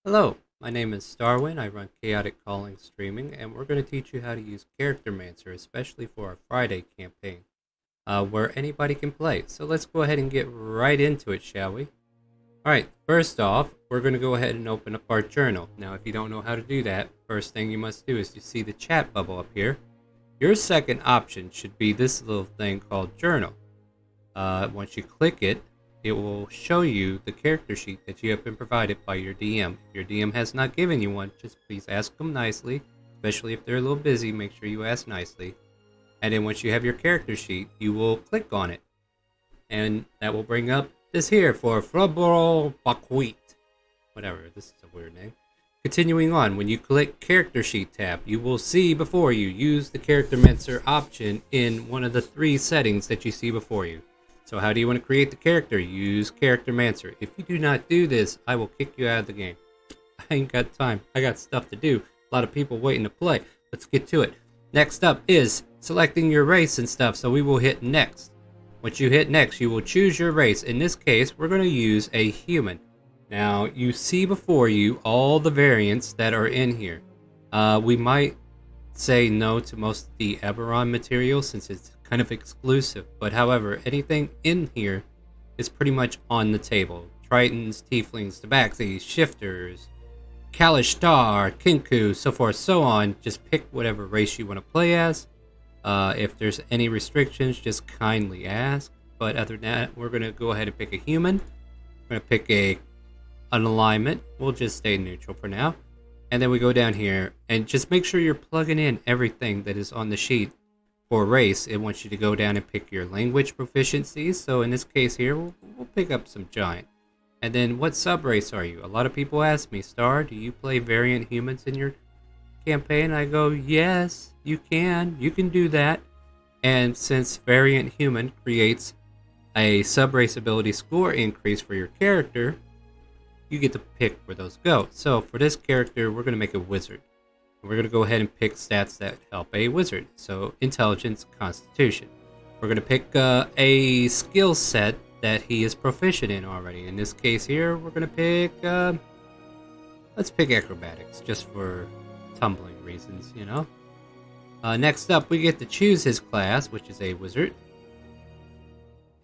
Hello, my name is Starwin. I run ChaoticCalling streaming, and we're going to teach you how to use Charactermancer, especially for our Friday campaign, where anybody can play. So let's go ahead and get right into it, shall we? Alright, first off, we're going to go ahead and open up our journal. Now, if you don't know how to do that, first thing you must do is you see the chat bubble up here. Your second option should be this little thing called Journal. Once you click it, it will show you the character sheet that you have been provided by your DM. If your DM has not given you one, just please ask them nicely, especially if they're a little busy, make sure you ask nicely. And then once you have your character sheet, you will click on it. And that will bring up this here for Froboro Bakwit. Whatever, this is a weird name. Continuing on, when you click Character Sheet tab, you will see before you use the Charactermancer option in one of the three settings that you see before you. So how do you want to create the character? Use Charactermancer. If you do not do this, I will kick you out of the game. I ain't got time. I got stuff to do. A lot of people waiting to play. Let's get to it. Next up is selecting your race and stuff, so we will hit next. Once you hit next, you will choose your race. In this case, we're going to use a human. Now, you see before you all the variants that are in here. We might say no to most of the Eberron material since it's kind of exclusive, but however, anything in here is pretty much on the table. Tritons, Tieflings, Tabaxis, Shifters, Kalishtar, Kinku, so forth, so on. Just pick whatever race you want to play as. If there's any restrictions, just kindly ask. But other than that, we're going to go ahead and pick a human. We're going to pick an alignment. We'll just stay neutral for now. And then we go down here and just make sure you're plugging in everything that is on the sheet. For race, it wants you to go down and pick your language proficiencies. So in this case here, we'll pick up some giant. And then what sub-race are you? A lot of people ask me, Star, do you play variant humans in your campaign? I go, yes, you can. You can do that. And since variant human creates a sub-race ability score increase for your character, you get to pick where those go. So for this character, we're going to make a wizard. We're going to go ahead and pick stats that help a wizard. So intelligence, constitution. We're going to pick a skill set that he is proficient in already. In this case here, we're going to pick, let's pick acrobatics just for tumbling reasons, you know. Next up, we get to choose his class, which is a wizard.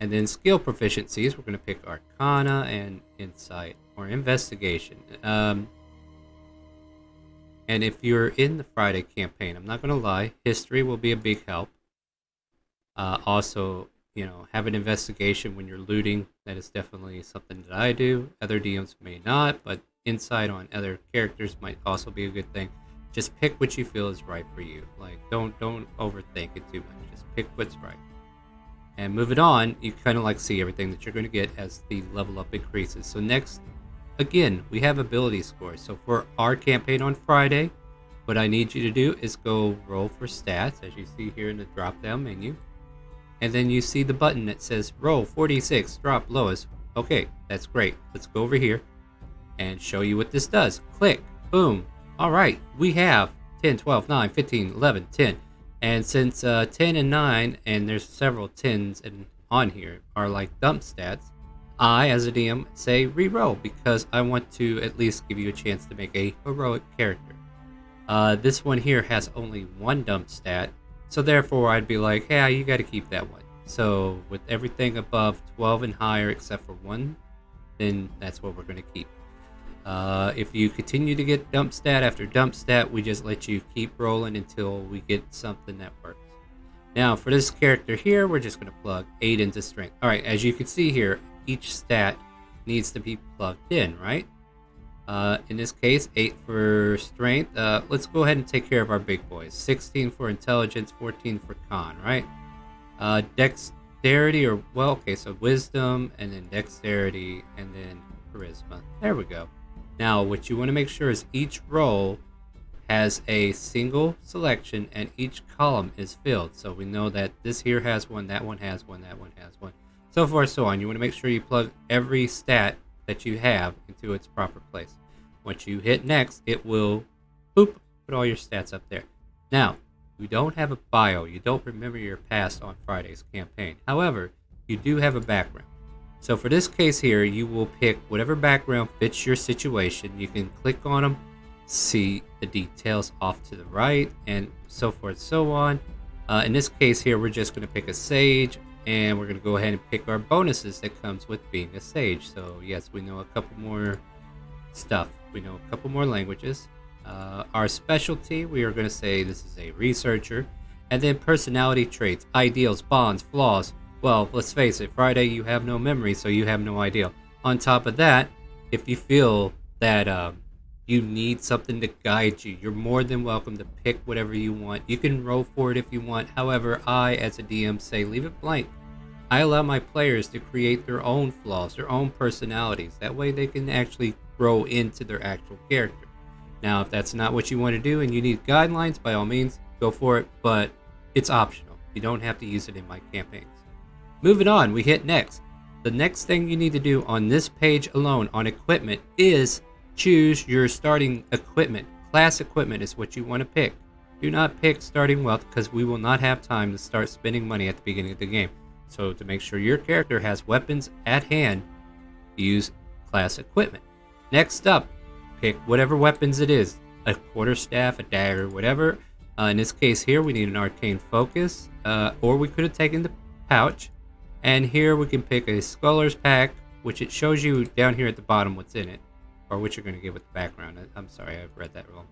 And then skill proficiencies, we're going to pick arcana and insight or investigation. And if you're in the Friday campaign, I'm not going to lie, history will be a big help. Also, have an investigation when you're looting. That is definitely something that I do. Other DMs may not, but insight on other characters might also be a good thing. Just pick what you feel is right for you. Like, don't overthink it too much. Just pick what's right. And moving on, you kind of like see everything that you're going to get as the level up increases. So next, again, we have ability scores. So for our campaign on Friday, what I need you to do is go roll for stats, as you see here in the drop-down menu. And then you see the button that says roll 46, drop lowest. Okay, that's great. Let's go over here and show you what this does. Click, boom. All right, we have 10, 12, 9, 15, 11, 10. And since 10 and 9, and there's several 10s on here, are like dump stats, I, as a DM, say re-roll because I want to at least give you a chance to make a heroic character. This one here has only one dump stat, so therefore I'd be like, hey, you got to keep that one. So with everything above 12 and higher except for one, then that's what we're going to keep. If you continue to get dump stat after dump stat, we just let you keep rolling until we get something that works. Now for this character here, we're just going to plug 8 into strength. Alright, as you can see here, each stat needs to be plugged in, right? In this case, 8 for strength. Let's go ahead and take care of our big boys. 16 for intelligence, 14 for con, right? Dexterity, so wisdom, and then dexterity, and then charisma. There we go. Now, what you want to make sure is each roll has a single selection and each column is filled. So we know that this here has one, that one has one, that one has one. So forth, so on. You want to make sure you plug every stat that you have into its proper place. Once you hit next, it will put all your stats up there. Now, you don't have a bio. You don't remember your past on Friday's campaign. However, you do have a background. So for this case here, you will pick whatever background fits your situation. You can click on them, see the details off to the right, and so forth, so on. In this case here, we're just going to pick a sage, and we're going to go ahead and pick our bonuses that comes with being a sage. So yes, we know a couple more stuff. We know a couple more languages. Our specialty, we are going to say this is a researcher. And then personality traits, ideals, bonds, flaws. Well, let's face it, Friday, you have no memory, so you have no ideal. On top of that, if you feel that you need something to guide you, you're more than welcome to pick whatever you want. You can roll for it if you want. However, I, as a DM, say leave it blank. I allow my players to create their own flaws, their own personalities. That way they can actually grow into their actual character. Now, if that's not what you want to do and you need guidelines, by all means, go for it, but it's optional. You don't have to use it in my campaigns. Moving on, we hit next. The next thing you need to do on this page alone on equipment is choose your starting equipment. Class equipment is what you want to pick. Do not pick starting wealth because we will not have time to start spending money at the beginning of the game. So to make sure your character has weapons at hand, use class equipment. Next up, pick whatever weapons it is. A quarterstaff, a dagger, whatever. In this case here, we need an arcane focus, or we could have taken the pouch. And here we can pick a scholar's pack, which it shows you down here at the bottom what's in it, or what you're going to get with the background. I'm sorry, I've read that wrong.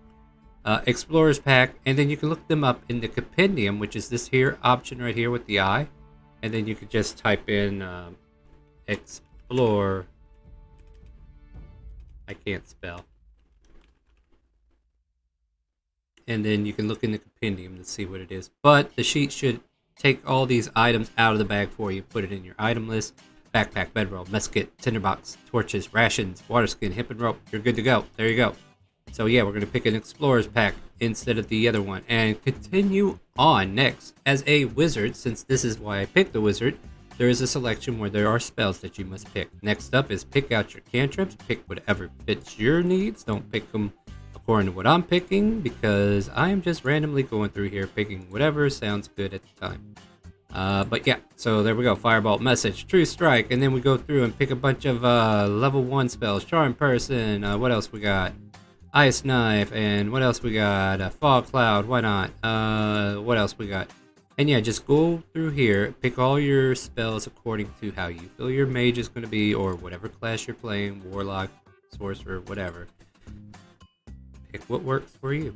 Explorer's pack, and then you can look them up in the compendium, which is this here option right here with the eye. And then you could just type in explore. I can't spell. And then you can look in the compendium to see what it is. But the sheet should take all these items out of the bag for you. Put it in your item list. Backpack, bedroll, musket, tinderbox, torches, rations, water skin, hip and rope. You're good to go. There you go. So yeah, we're going to pick an explorer's pack instead of the other one. And continue on next. As a wizard, since this is why I picked the wizard, there is a selection where there are spells that you must pick. Next up is pick out your cantrips. Pick whatever fits your needs. Don't pick them according to what I'm picking, because I am just randomly going through here picking whatever sounds good at the time. But yeah, so there we go. Firebolt, message, true strike, and then we go through and pick a bunch of level 1 spells. Charm person, what else we got? Ice knife, and what else we got? Fog cloud, why not? What else we got? And yeah, just go through here, pick all your spells according to how you feel your mage is going to be, or whatever class you're playing, warlock, sorcerer, whatever. Pick what works for you.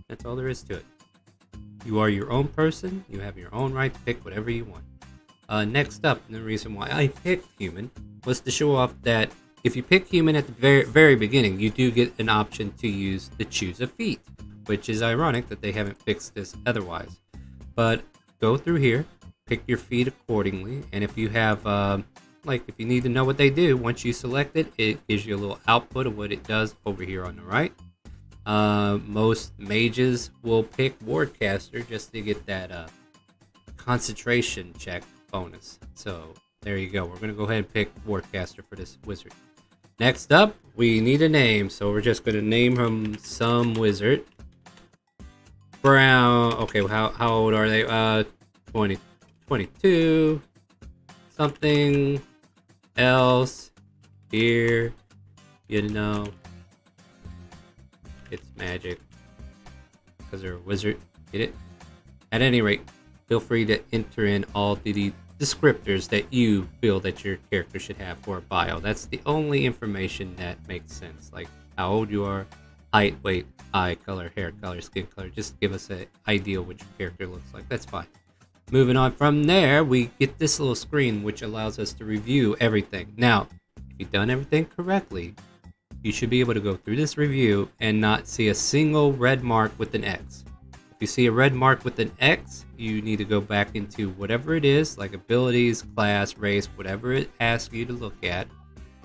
That's all there is to it. You are your own person. You have your own right to pick whatever you want. Next up, and the reason why I picked human was to show off that if you pick human at the very beginning, you do get an option to use the choose a feat, which is ironic that they haven't fixed this otherwise. But go through here, pick your feat accordingly, and if you have, if you need to know what they do, once you select it, it gives you a little output of what it does over here on the right. Most mages will pick Wardcaster just to get that concentration check bonus. So there you go. We're going to go ahead and pick Wardcaster for this wizard. Next up, we need a name. So we're just going to name him some wizard. Brown. Okay, how old are they? 20, 22. Something else here. You know. It's magic because they're a wizard. Get it? At any rate, feel free to enter in all the descriptors that you feel that your character should have for a bio. That's the only information that makes sense, like how old you are, height, weight, eye color, hair color, skin color. Just give us an idea of what your character looks like. That's fine. Moving on from there, we get this little screen which allows us to review everything. Now, if you've done everything correctly, you should be able to go through this review and not see a single red mark with an X. If you see a red mark with an X, you need to go back into whatever it is, like abilities, class, race, whatever it asks you to look at,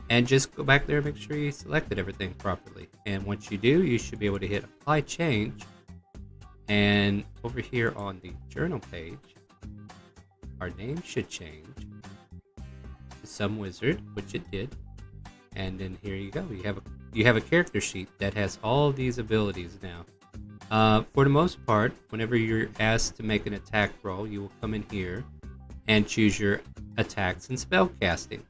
and just go back there and make sure you selected everything properly. And once you do, you should be able to hit apply change. And over here on the journal page, our name should change to some wizard, which it did. And then here you go. You have a character sheet that has all these abilities now. For the most part, whenever you're asked to make an attack roll, you will come in here and choose your attacks and spell casting.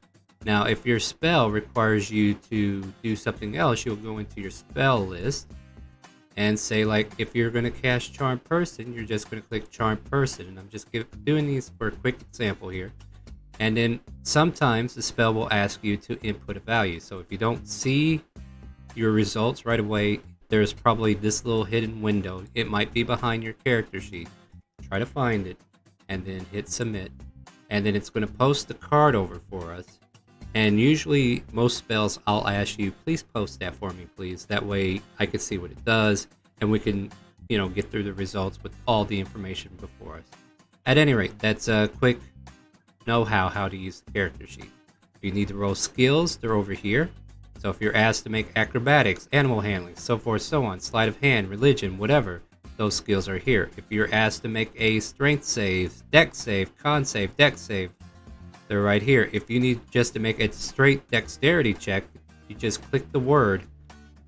Now, if your spell requires you to do something else, you'll go into your spell list and say, like, if you're going to cast Charm Person, you're just going to click Charm Person. And I'm just doing these for a quick example here. And then sometimes the spell will ask you to input a value. So if you don't see your results right away, there's probably this little hidden window. It might be behind your character sheet. Try to find it and then hit submit. And then it's going to post the card over for us. And usually most spells I'll ask you, please post that for me, please. That way I can see what it does and we can, get through the results with all the information before us. At any rate, that's a quick know-how how to use the character sheet. If you need to roll skills, they're over here. So if you're asked to make acrobatics, animal handling, so forth, so on, sleight of hand, religion, whatever, those skills are here. If you're asked to make a strength save, dex save, con save, dex save, they're right here. If you need just to make a straight dexterity check, you just click the word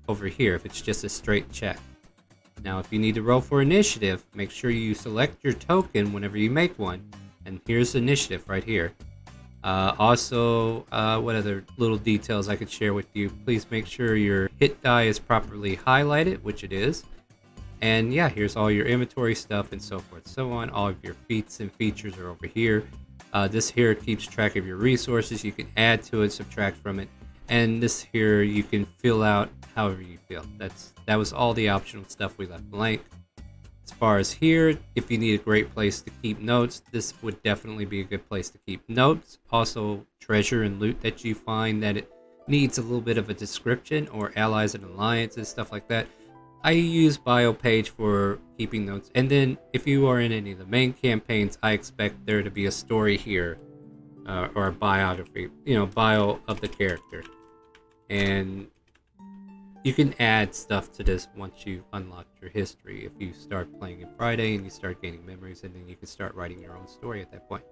over here if it's just a straight check. Now, if you need to roll for initiative, make sure you select your token whenever you make one. And here's initiative right here. Also, what other little details I could share with you? Please make sure your hit die is properly highlighted, which it is. And yeah, here's all your inventory stuff and so forth, so on. All of your feats and features are over here. This here keeps track of your resources. You can add to it, subtract from it. And this here you can fill out however you feel. That was all the optional stuff we left blank. As far as here, if you need a great place to keep notes, this would definitely be a good place to keep notes. Also, treasure and loot that you find that it needs a little bit of a description, or allies and alliances, stuff like that. I use bio page for keeping notes. And then if you are in any of the main campaigns, I expect there to be a story here, or a biography, bio of the character. And you can add stuff to this once you unlock your history. If you start playing in Friday and you start gaining memories, and then you can start writing your own story at that point.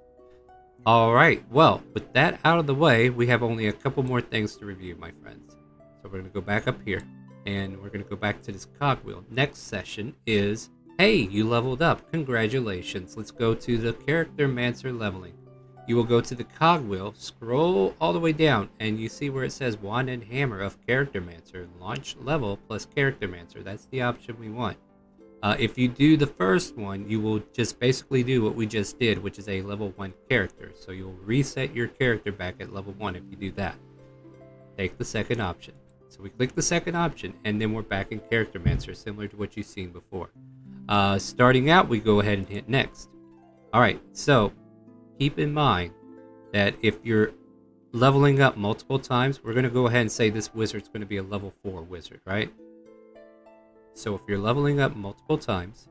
Alright, well, with that out of the way, we have only a couple more things to review, my friends. So we're going to go back up here, and we're going to go back to this cogwheel. Next session is, hey, you leveled up. Congratulations. Let's go to the Charactermancer leveling. You will go to the cogwheel, scroll all the way down, and you see where it says Wand and Hammer of Charactermancer. Launch level plus Charactermancer. That's the option we want. If you do the first one, you will just basically do what we just did, which is a level 1 character. So you'll reset your character back at level 1 if you do that. Take the second option. So we click the second option, and then we're back in Charactermancer, similar to what you've seen before. Starting out, we go ahead and hit next. Alright, so keep in mind that if you're leveling up multiple times, we're going to go ahead and say this wizard's going to be a level 4 wizard, right? So if you're leveling up multiple times,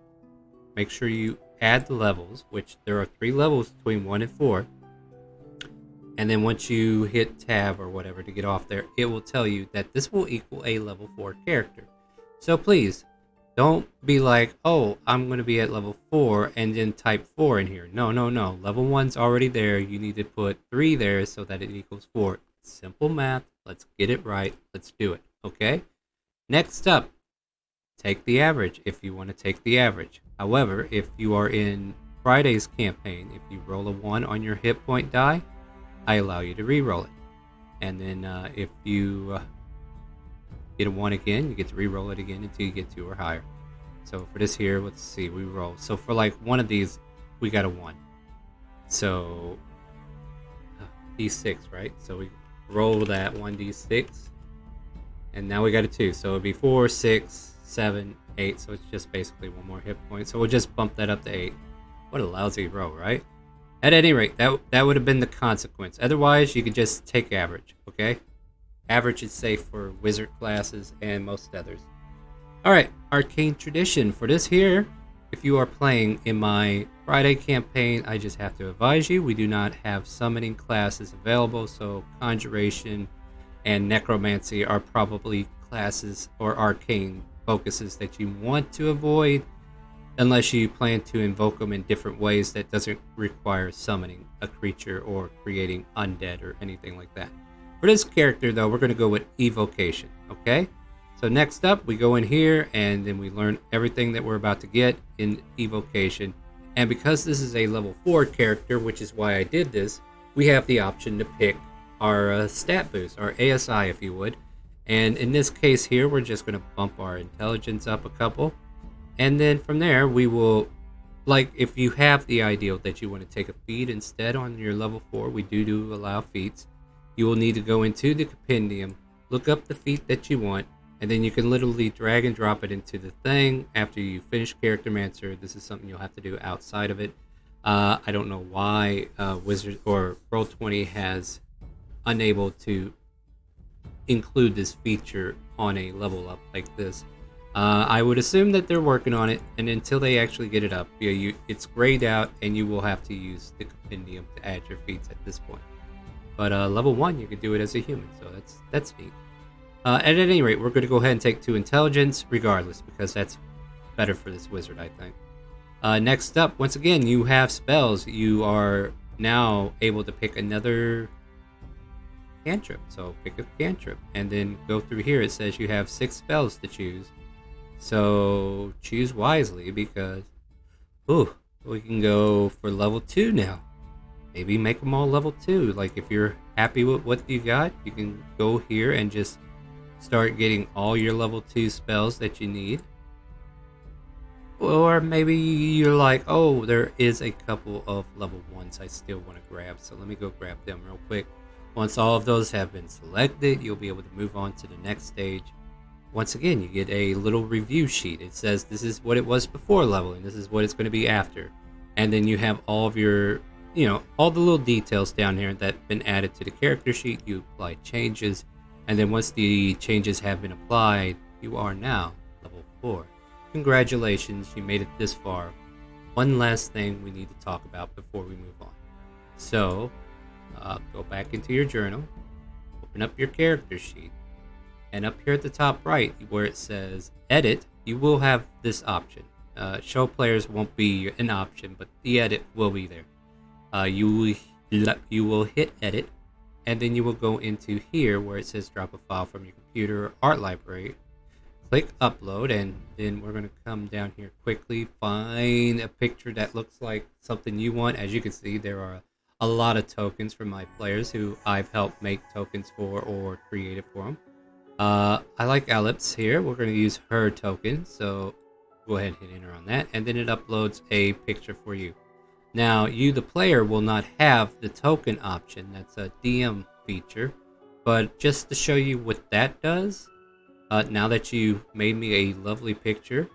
make sure you add the levels, which there are 3 levels between 1 and 4. And then once you hit tab or whatever to get off there, it will tell you that this will equal a level 4 character. So please, don't be like, oh, I'm going to be at level 4 and then type 4 in here. No, no, no. Level 1's already there. You need to put 3 there so that it equals 4. Simple math. Let's get it right. Let's do it. Okay? Next up, take the average if you want to take the average. However, if you are in Friday's campaign, if you roll a 1 on your hit point die, I allow you to re-roll it. And then if you get a 1 again, you get to re-roll it again until you get 2 or higher. So for this here, let's see, we roll. So for like one of these, we got a 1. So D6, right? So we roll that 1D6. And now we got a 2. So it'd be 4, 6, 7, 8. So it's just basically 1 more hit point. So we'll just bump that up to 8. What a lousy roll, right? At any rate, that would have been the consequence. Otherwise, you could just take average, okay? Average is safe for wizard classes and most others. Alright, Arcane Tradition. For this here, if you are playing in my Friday campaign, I just have to advise you, we do not have summoning classes available, so Conjuration and Necromancy are probably classes or arcane focuses that you want to avoid, unless you plan to invoke them in different ways that doesn't require summoning a creature or creating undead or anything like that. For this character, though, we're going to go with Evocation, okay? So next up, we go in here, and then we learn everything that we're about to get in Evocation. And because this is a level 4 character, which is why I did this, we have the option to pick our stat boost, our ASI, if you would. And in this case here, we're just going to bump our intelligence up a couple. And then from there, we will, like, if you have the ideal that you want to take a feat instead on your level 4, we do allow feats. You will need to go into the compendium, look up the feat that you want, and then you can literally drag and drop it into the thing after you finish Charactermancer. This is something you'll have to do outside of it. I don't know why Wizard or Roll20 has unable to include this feature on a level up like this. I would assume that they're working on it, and until they actually get it up, it's grayed out, and you will have to use the compendium to add your feats at this point. But level 1, you can do it as a human, so that's neat. At any rate, we're going to go ahead and take 2 intelligence, regardless, because that's better for this wizard, I think. Next up, once again, you have spells. You are now able to pick another cantrip, so pick a cantrip, and then go through here. It says you have 6 spells to choose, so choose wisely, because we can go for level 2 now. Maybe make them all level 2. Like, if you're happy with what you got, you can go here and just start getting all your level 2 spells that you need. Or maybe you're like, oh, there is a couple of level 1s I still want to grab, so let me go grab them real quick. Once all of those have been selected, you'll be able to move on to the next stage. Once again, you get a little review sheet. It says this is what it was before leveling, this is what it's going to be after. And then you have all of your, all the little details down here that have been added to the character sheet. You apply changes, and then once the changes have been applied, you are now level 4. Congratulations, you made it this far. One last thing we need to talk about before we move on. So, go back into your journal, open up your character sheet, and up here at the top right where it says edit, you will have this option. Show players won't be an option, but the edit will be there. You will hit edit, and then you will go into here where it says drop a file from your computer or art library. Click upload, and then we're going to come down here quickly, find a picture that looks like something you want. As you can see, there are a lot of tokens from my players who I've helped make tokens for or created for them. I like Ellipse here. We're going to use her token, so go ahead and hit enter on that, and then it uploads a picture for you. Now, you, the player, will not have the token option. That's a DM feature, but just to show you what that does, now that you made me a lovely picture,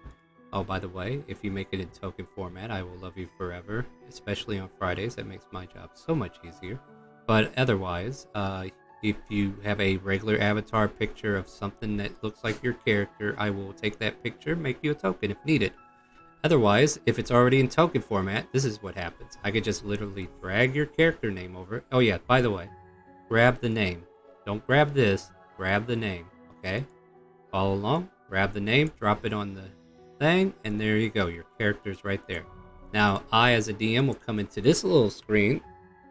oh, by the way, if you make it in token format, I will love you forever, especially on Fridays. That makes my job so much easier. But otherwise, if you have a regular avatar picture of something that looks like your character, I will take that picture, make you a token if needed. Otherwise, if it's already in token format, this is what happens. I could just literally drag your character name over. Oh yeah, by the way, grab the name. Don't grab this, grab the name, okay? Follow along, grab the name, drop it on the thing, and there you go, your character's right there. Now, I as a DM will come into this little screen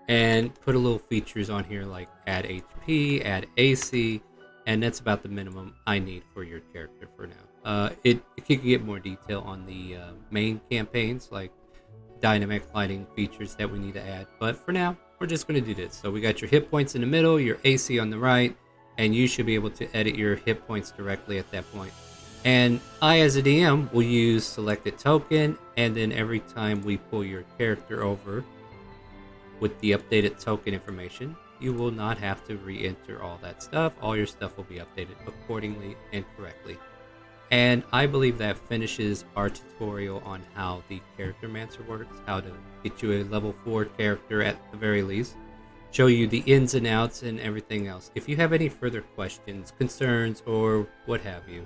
and put a little features on here like add HP, add AC, and that's about the minimum I need for your character for now. It can get more detail on the main campaigns, like dynamic lighting features that we need to add, but for now, we're just going to do this. So we got your hit points in the middle, your AC on the right, and you should be able to edit your hit points directly at that point. And I, as a DM, will use selected token, and then every time we pull your character over with the updated token information, you will not have to re-enter all that stuff. All your stuff will be updated accordingly and correctly. And I believe that finishes our tutorial on how the Charactermancer works, how to get you a level 4 character at the very least, show you the ins and outs and everything else. If you have any further questions, concerns, or what have you,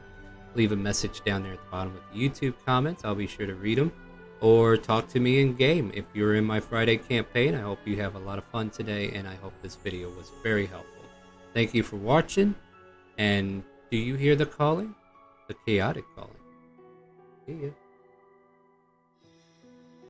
leave a message down there at the bottom of the YouTube comments. I'll be sure to read them. Or talk to me in game. If you're in my Friday campaign, I hope you have a lot of fun today, and I hope this video was very helpful. Thank you for watching, and do you hear the calling? The chaotic calling. See ya.